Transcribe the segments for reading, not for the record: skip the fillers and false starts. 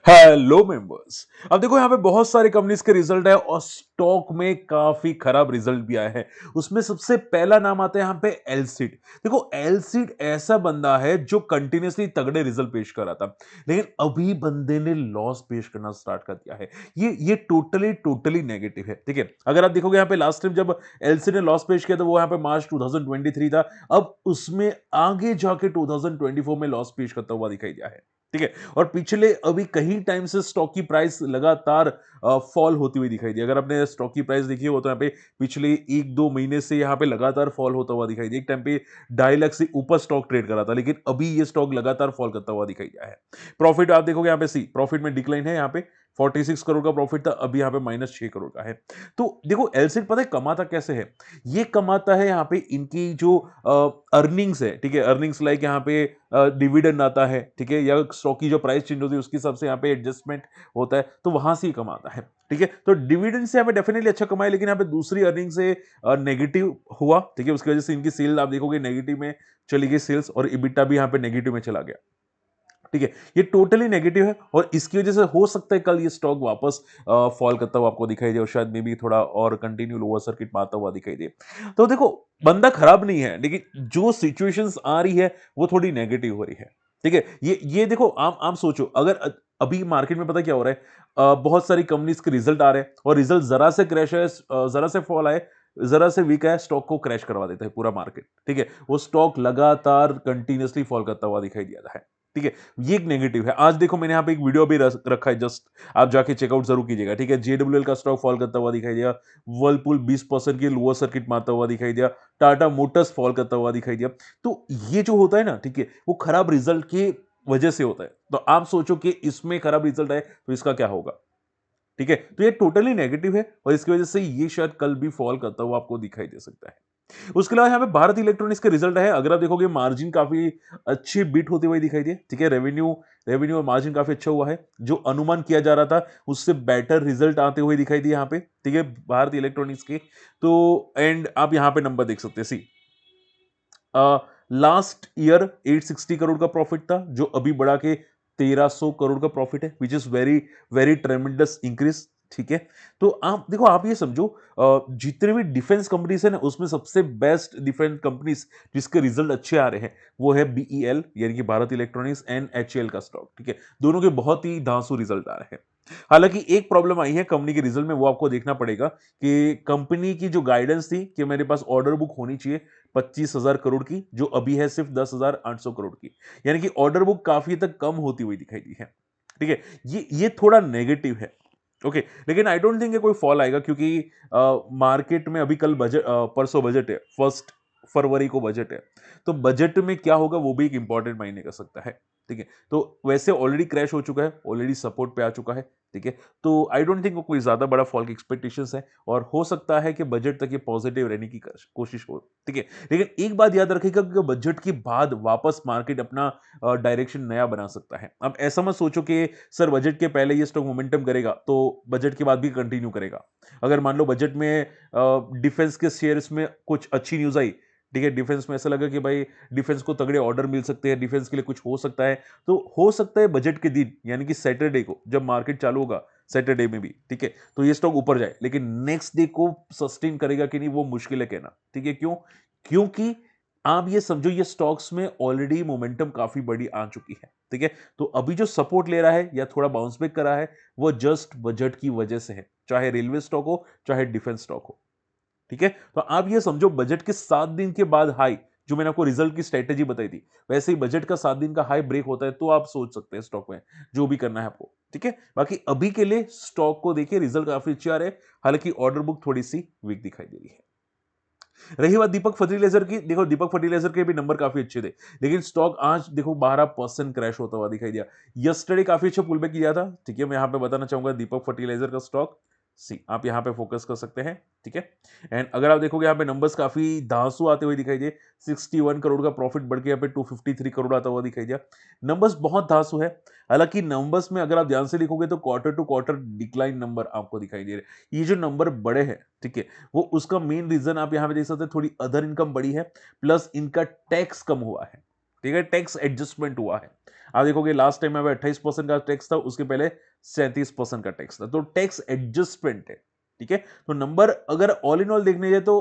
Hello members. अब देखो यहाँ पे बहुत सारे कंपनीज के रिजल्ट है और स्टॉक में काफी खराब रिजल्ट भी आया है। उसमें सबसे पहला नाम आता है यहाँ पे एलसीड। देखो एलसीड ऐसा बंदा है जो कंटिन्यूअसली तगड़े रिजल्ट पेश कर रहा था, लेकिन अभी बंदे ने लॉस पेश करना स्टार्ट कर दिया है। ये टोटली टोटली नेगेटिव है। ठीक है, अगर आप देखोगे यहाँ पे लास्ट टाइम जब एलसीड ने लॉस पेश किया था वो यहाँ पे मार्च 2023 था। अब उसमें आगे जाके 2024 में लॉस पेश करता हुआ दिखाई दिया है। ठीक है, और पिछले अभी कहीं टाइम से स्टॉक की प्राइस लगातार फॉल होती हुई दिखाई दी। अगर आपने स्टॉक की प्राइस देखी हो तो यहाँ पे पिछले 1-2 महीने से यहाँ पे लगातार फॉल होता हुआ दिखाई दिया। एक टाइम पे 2.5 लाख से ऊपर स्टॉक ट्रेड कर रहा था, लेकिन अभी ये स्टॉक लगातार फॉल करता हुआ दिखाई दिया है। प्रॉफिट आप देखोगे यहाँ पे प्रॉफिट में डिक्लाइन है। यहाँ पे 46 करोड़ का प्रॉफिट था, अभी यहाँ पे -6 करोड़ का है। तो देखो एलसीड पता है कमाता कैसे है। ये कमाता है यहाँ पे इनकी जो अर्निंग्स है। ठीक है, अर्निंग्स लाइक यहाँ पे डिविडेंड आता है। ठीक है, या स्टॉक की जो प्राइस चेंज होती है उसके हिसाब से यहाँ पे एडजस्टमेंट होता है, तो वहां से ही कमाता है। ठीक है, तो डिविडेंड से यहाँ पे डेफिनेटली अच्छा कमाए, लेकिन यहाँ पे दूसरी अर्निंग से नेगेटिव हुआ। ठीक है, उसकी वजह से इनकी सेल आप देखोगे नेगेटिव में चली गई सेल्स, और इबिटा भी यहाँ पे नेगेटिव में चला गया। ठीक है, ये टोटली नेगेटिव है और इसकी वजह से हो सकता है कल ये स्टॉक वापस फॉल करता हुआ आपको दिखाई दे, और शायद मे बी थोड़ा और कंटिन्यू लोअर सर्किट मारता हुआ दिखाई दे। तो देखो बंदा खराब नहीं है, लेकिन जो सिचुएशंस आ रही है वो थोड़ी नेगेटिव हो रही है। ठीक है, ये देखो आप सोचो, अगर अभी मार्केट में पता क्या हो रहा है, बहुत सारी कंपनीज के रिजल्ट आ रहे हैं और रिजल्ट जरा से क्रैश है, जरा से फॉल आए, जरा से वीक है, स्टॉक को क्रैश करवा देता है पूरा मार्केट। ठीक है, वो स्टॉक लगातार कंटिन्यूअसली फॉल करता हुआ दिखाई दिया है। ठीक है, ये एक नेगेटिव है। आज देखो मैंने यहाँ पे एक वीडियो भी रखा है, जस्ट आप जाके चेकआउट जरूर कीजिएगा। ठीक है, जेडब्ल्यूएल का स्टॉक फॉल करता हुआ दिखाई दिया, वर्लपूल 20% की लोअर सर्किट मारता हुआ दिखाई दिया, टाटा मोटर्स फॉल करता हुआ दिखाई दिया। तो ये जो होता है ना, ठीक है, वो खराब रिजल्ट की वजह से होता है। तो आप सोचो कि इसमें खराब रिजल्ट आए तो इसका क्या होगा। ठीक है, तो ये टोटली नेगेटिव है और इसकी वजह से ये शायद कल भी फॉल करता हुआ आपको दिखाई दे सकता है। उसके अलावा यहाँ पे भारत इलेक्ट्रॉनिक्स के रिजल्ट है। अगर आप देखोगे मार्जिन काफी अच्छी बीट होती हुई दिखाई दी। ठीक है, रेवेन्यू रेवेन्यू और मार्जिन काफी अच्छा हुआ है। जो अनुमान किया जा रहा था उससे बेटर रिजल्ट आते हुए दिखाई दिए यहाँ पे। ठीक है, भारत इलेक्ट्रॉनिक्स के। तो एंड आप यहाँ पे नंबर देख सकते हैं। सी लास्ट ईयर 860 करोड़ का प्रॉफिट था, जो अभी बढ़ा के 1300 करोड़ का प्रॉफिट है, which is very very ट्रेमेंडस increase. ठीक है, तो आप देखो, आप ये समझो, जितने भी डिफेंस कंपनीज है ना, उसमें सबसे बेस्ट डिफेंस कंपनीज जिसके रिजल्ट अच्छे आ रहे हैं वो है बीईएल, यानी कि भारत इलेक्ट्रॉनिक्स, एंड एचएएल का स्टॉक। ठीक है, दोनों के बहुत ही धांसू रिजल्ट आ रहे हैं। हालांकि एक प्रॉब्लम आई है कंपनी के रिजल्ट में, वो आपको देखना पड़ेगा कि कंपनी की जो गाइडेंस थी कि मेरे पास ऑर्डर बुक होनी चाहिए 25,000 करोड़ की, जो अभी है सिर्फ 10,800 करोड़ की, यानी कि ऑर्डर बुक काफी तक कम होती हुई दिखाई दी है। ठीक है, ये थोड़ा नेगेटिव है। ओके, लेकिन आई डोंट थिंक कोई फॉल आएगा, क्योंकि मार्केट में अभी कल बजट, परसों बजट है, 1 फरवरी को बजट है। तो बजट में क्या होगा वो भी एक इंपॉर्टेंट मायने कर सकता है। ठीक है, तो वैसे ऑलरेडी क्रैश हो चुका है, ऑलरेडी सपोर्ट पे आ चुका है। ठीक है, तो आई डोंट थिंक कोई ज्यादा बड़ा फॉल की एक्सपेक्टेशंस है, और हो सकता है कि बजट तक ये पॉजिटिव रहने की कोशिश हो। ठीक है, लेकिन एक बात याद रखिएगा कि बजट के बाद वापस मार्केट अपना डायरेक्शन नया बना सकता है। अब ऐसा मत सोचो कि सर बजट के पहले ये स्टॉक मोमेंटम करेगा तो बजट के बाद भी कंटिन्यू करेगा। अगर मान लो बजट में डिफेंस के शेयर्स में कुछ अच्छी न्यूज आई, ठीक है, डिफेंस में ऐसा लगा कि भाई डिफेंस को तगड़े ऑर्डर मिल सकते हैं, डिफेंस के लिए कुछ हो सकता है, तो हो सकता है बजट के दिन यानी कि सैटरडे को जब मार्केट चालू होगा, सैटरडे में भी, ठीक है, तो ये स्टॉक ऊपर जाए, लेकिन नेक्स्ट डे को सस्टेन करेगा कि नहीं वो मुश्किल है कहना। ठीक है, क्यों? क्योंकि आप ये समझो ये स्टॉक्स में ऑलरेडी मोमेंटम काफी बड़ी आ चुकी है। ठीक है, तो अभी जो सपोर्ट ले रहा है या थोड़ा बाउंस बैक करा है वो जस्ट बजट की वजह से है, चाहे रेलवे स्टॉक हो चाहे डिफेंस स्टॉक हो। ठीक है, तो आप ये समझो बजट के 7 दिन के बाद हाई, जो मैंने आपको रिजल्ट की स्ट्रेटेजी बताई थी, वैसे ही बजट का 7 दिन का हाई ब्रेक होता है तो आप सोच सकते हैं स्टॉक में जो भी करना है आपको। ठीक है, बाकी अभी के लिए स्टॉक को देखिए, रिजल्ट काफी अच्छे आ रहे हैं, हालांकि ऑर्डर बुक थोड़ी सी वीक दिखाई दे रही है। रही बात दीपक फर्टिलाइजर की, देखो दीपक फर्टिलाइजर के भी नंबर काफी अच्छे थे, लेकिन स्टॉक आज देखो 12% क्रैश होता हुआ दिखाई दिया। यस्टरडे काफी अच्छा पुल बैक किया था। ठीक है, मैं यहां पे बताना चाहूंगा दीपक फर्टिलाइजर का स्टॉक, सी आप यहां पे फोकस कर सकते हैं। ठीक है, एंड अगर आप देखोगे यहाँ पे नंबर्स काफी धांसू आते हुए दिखाई दिए। 61 करोड़ का प्रॉफिट बढ़ के यहाँ पे 253 करोड़ आता हुआ दिखाई दिया। नंबर्स बहुत धांसू है। हालांकि नंबर्स में अगर आप ध्यान से लिखोगे तो quarter to quarter decline number आपको दिखाई दे रहे। ये जो नंबर बड़े हैं, ठीक है, वो उसका मेन रीजन आप यहां पे देख सकते हैं, थोड़ी अदर इनकम बढ़ी है, प्लस इनका टैक्स कम हुआ है। ठीक है, टैक्स एडजस्टमेंट हुआ है। आप देखोगे लास्ट टाइम में 28% का टैक्स था, उसके पहले 37% का टैक्स था, तो टैक्स एडजस्टमेंट है। ठीक है, तो नंबर अगर ऑल इन ऑल देखने जाए तो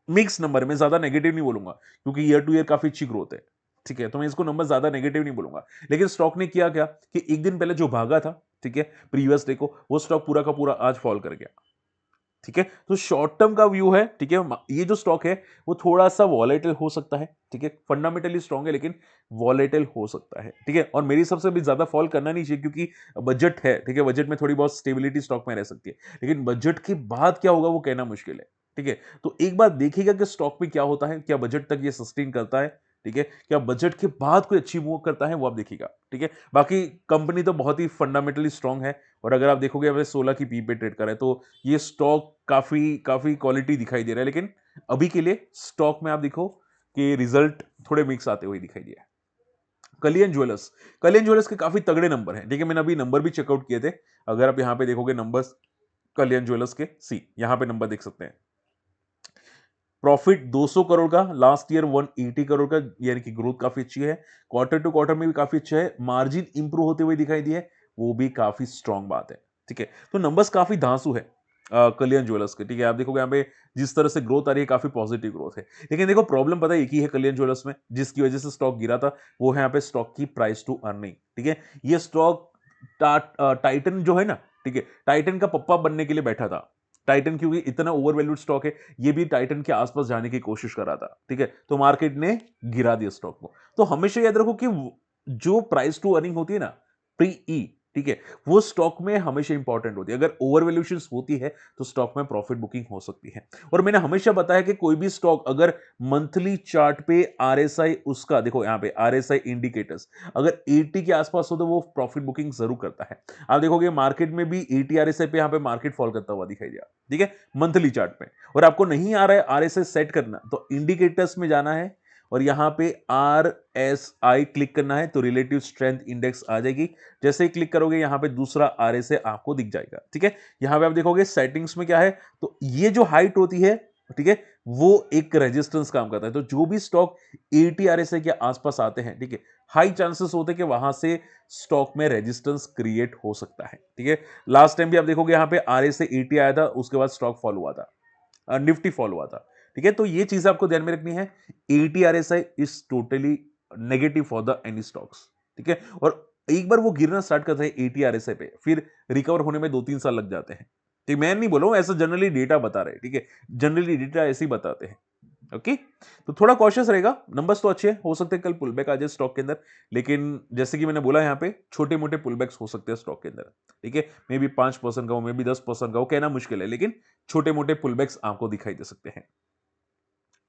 मिक्स नंबर, मैं ज्यादा नेगेटिव नहीं बोलूंगा क्योंकि ईयर टू ईयर काफी अच्छी ग्रोथ है। ठीक है, तो मैं इसको नंबर ज्यादा नेगेटिव नहीं बोलूंगा। लेकिन स्टॉक ने किया क्या कि एक दिन पहले जो भागा था, ठीक है, प्रीवियस डे को, वो स्टॉक पूरा का पूरा आज फॉल कर गया। ठीक है, तो शॉर्ट टर्म का व्यू है। ठीक है, ये जो स्टॉक है वो थोड़ा सा वॉलेटाइल हो सकता है। ठीक है, फंडामेंटली स्ट्रांग है लेकिन वॉलेटाइल हो सकता है। ठीक है, और मेरी सबसे भी ज्यादा फॉल करना नहीं चाहिए क्योंकि बजट है। ठीक है, बजट में थोड़ी बहुत स्टेबिलिटी स्टॉक में रह सकती है, लेकिन बजट के बाद क्या होगा वो कहना मुश्किल है। ठीक है, तो एक बार देखिएगा कि स्टॉक में क्या होता है, क्या बजट तक ये सस्टेन करता है। ठीक है, क्या बजट के बाद कोई अच्छी मूव करता है, वो आप देखिएगा। ठीक है, बाकी कंपनी तो बहुत ही फंडामेंटली स्ट्रांग है, और अगर आप देखोगे हमें 16 की पी पे ट्रेड कर रहा है, तो ये स्टॉक काफी काफी क्वालिटी दिखाई दे रहा है। लेकिन अभी के लिए स्टॉक में आप देखो कि रिजल्ट थोड़े मिक्स आते हुए दिखाई दिया है। कलियन ज्वेलर्स, कलियन ज्वेलर्स के काफी तगड़े नंबर हैं। ठीक है, मैंने अभी नंबर भी चेकआउट किए थे। अगर आप यहां पे देखोगे नंबर्स कलियन ज्वेलर्स के, सी यहां पे नंबर देख सकते हैं। प्रॉफिट 200 करोड़ का, लास्ट ईयर 180 करोड़ का, यानी कि ग्रोथ काफी अच्छी है। क्वार्टर टू क्वार्टर में भी काफी अच्छा है, मार्जिन इंप्रूव होते हुए दिखाई दिए, वो भी काफी स्ट्रांग बात है। ठीक है, तो नंबर्स काफी धांसू है कल्याण ज्वेलर्स के। ठीक है, आप देखोगे यहाँ पे जिस तरह से ग्रोथ आ रही है काफी पॉजिटिव ग्रोथ है। लेकिन देखो प्रॉब्लम पता है एक ही है कल्याण ज्वेलर्स में, जिसकी वजह से स्टॉक गिरा था, वो है यहाँ पे स्टॉक की प्राइस टू अर्निंग। ठीक है, ये स्टॉक टाइटन जो है ना, ठीक है, टाइटन का पप्पा बनने के लिए बैठा था। टाइटन क्योंकि इतना ओवरवैल्यूड स्टॉक है, ये भी टाइटन के आसपास जाने की कोशिश कर रहा था। ठीक है, तो मार्केट ने गिरा दिया स्टॉक को। तो हमेशा याद रखो कि जो प्राइस टू अर्निंग होती है ना, प्री ई, ठीक है, वो स्टॉक में हमेशा इंपॉर्टेंट होती है। अगर ओवरवैल्यूएशन होती है तो स्टॉक में प्रॉफिट बुकिंग हो सकती है। और मैंने हमेशा बताया कि कोई भी स्टॉक अगर मंथली चार्ट पे आरएसआई, उसका देखो यहां पे आरएसआई इंडिकेटर्स अगर 80 के आसपास हो तो वो प्रॉफिट बुकिंग जरूर करता है। आप देखोगे मार्केट में भी 80 आरएसआई पे यहां पे मार्केट फॉल करता हुआ दिखाई दिया। ठीक है, मंथली चार्ट पे, और आपको नहीं आ रहा है आरएसआई सेट करना, तो इंडिकेटर्स में जाना है और यहां पे आर एस आई क्लिक करना है, तो रिलेटिव स्ट्रेंथ इंडेक्स आ जाएगी। जैसे ही क्लिक करोगे यहां पे दूसरा आर एस ए आपको दिख जाएगा। ठीक है, यहां पे आप देखोगे सेटिंग्स में क्या है, तो ये जो हाइट होती है, ठीक है, वो एक रेजिस्टेंस काम करता है। तो जो भी स्टॉक 80 आरएसआई के आसपास आते हैं, ठीक है, हाई चांसेस होते हैं कि वहां से स्टॉक में रेजिस्टेंस क्रिएट हो सकता है। ठीक है, लास्ट टाइम भी आप देखोगे यहां पे आरएसआई 80 आया था, उसके बाद स्टॉक फॉल हुआ था, निफ्टी फॉल हुआ था। ठीक है, तो ये चीज आपको ध्यान में रखनी है। 80 RSI is totally negative for the any stocks. ठीक है, और एक बार वो गिरना स्टार्ट करता है 80 आरएसआई पे, फिर रिकवर होने में 2-3 साल लग जाते हैं। ठीक, मैं नहीं बोल रहा हूं, ऐसा जनरली डेटा बता रहे हैं। ठीक है, जनरली डेटा ऐसे ही बताते हैं। ओके, तो थोड़ा कॉशियस रहेगा। नंबर्स तो अच्छे हैं, हो सकते हैं कल पुल बैक आ जाए स्टॉक के अंदर, लेकिन जैसे कि मैंने बोला यहाँ पे छोटे मोटे पुल बैक्स हो सकते हैं स्टॉक के अंदर। ठीक है, मे बी 5% का हो, मे बी 10% का हो, कहना मुश्किल है, लेकिन छोटे मोटे पुल बैक्स आपको दिखाई दे सकते हैं।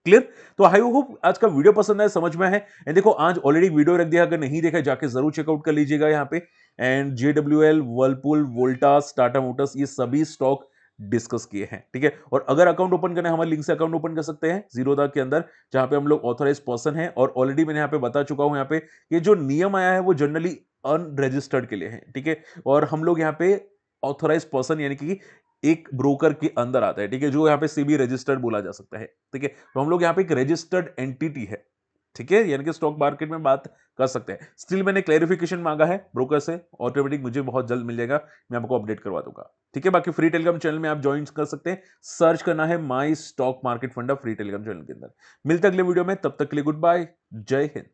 क्लियर? तो आई होप आज का वीडियो पसंद आया, समझ में है। एंड देखो आज ऑलरेडी वीडियो रख दिया, अगर नहीं देखा जाके जरूर चेकआउट कर लीजिएगा यहाँ पे। And JWL, Whirlpool, Voltas, Tata Motors, ये सभी स्टॉक डिस्कस किए हैं। ठीक है, और अगर अकाउंट ओपन करना है हमारे लिंक से अकाउंट ओपन कर सकते हैं जीरोधा के अंदर, जहां पे हम लोग ऑथोराइज पर्सन हैं। और ऑलरेडी मैंने यहाँ पे बता चुका हूं, यहाँ पे ये जो नियम आया है वो जनरली अनरजिस्टर्ड के लिए है। ठीक है, और हम लोग यहाँ पे ऑथोराइज पर्सन यानी कि एक ब्रोकर के अंदर आता है। ठीक है, जो यहाँ पे सेबी रजिस्टर्ड बोला जा सकता है। ठीक है, तो हम लोग यहाँ पे एक रजिस्टर्ड एंटिटी है। ठीक है, यानी कि स्टॉक मार्केट में बात कर सकते हैं। स्टिल मैंने क्लैरिफिकेशन मांगा है ब्रोकर से, ऑटोमेटिक मुझे बहुत जल्द मिल जाएगा, मैं आपको अपडेट करवा दूंगा। ठीक है, बाकी फ्री टेलीग्राम चैनल में आप ज्वाइन कर सकते हैं, सर्च करना है माई स्टॉक मार्केट फंडा फ्री टेलीग्राम चैनल के अंदर। मिलते अगले वीडियो में, तब तक के लिए गुड बाय, जय हिंद।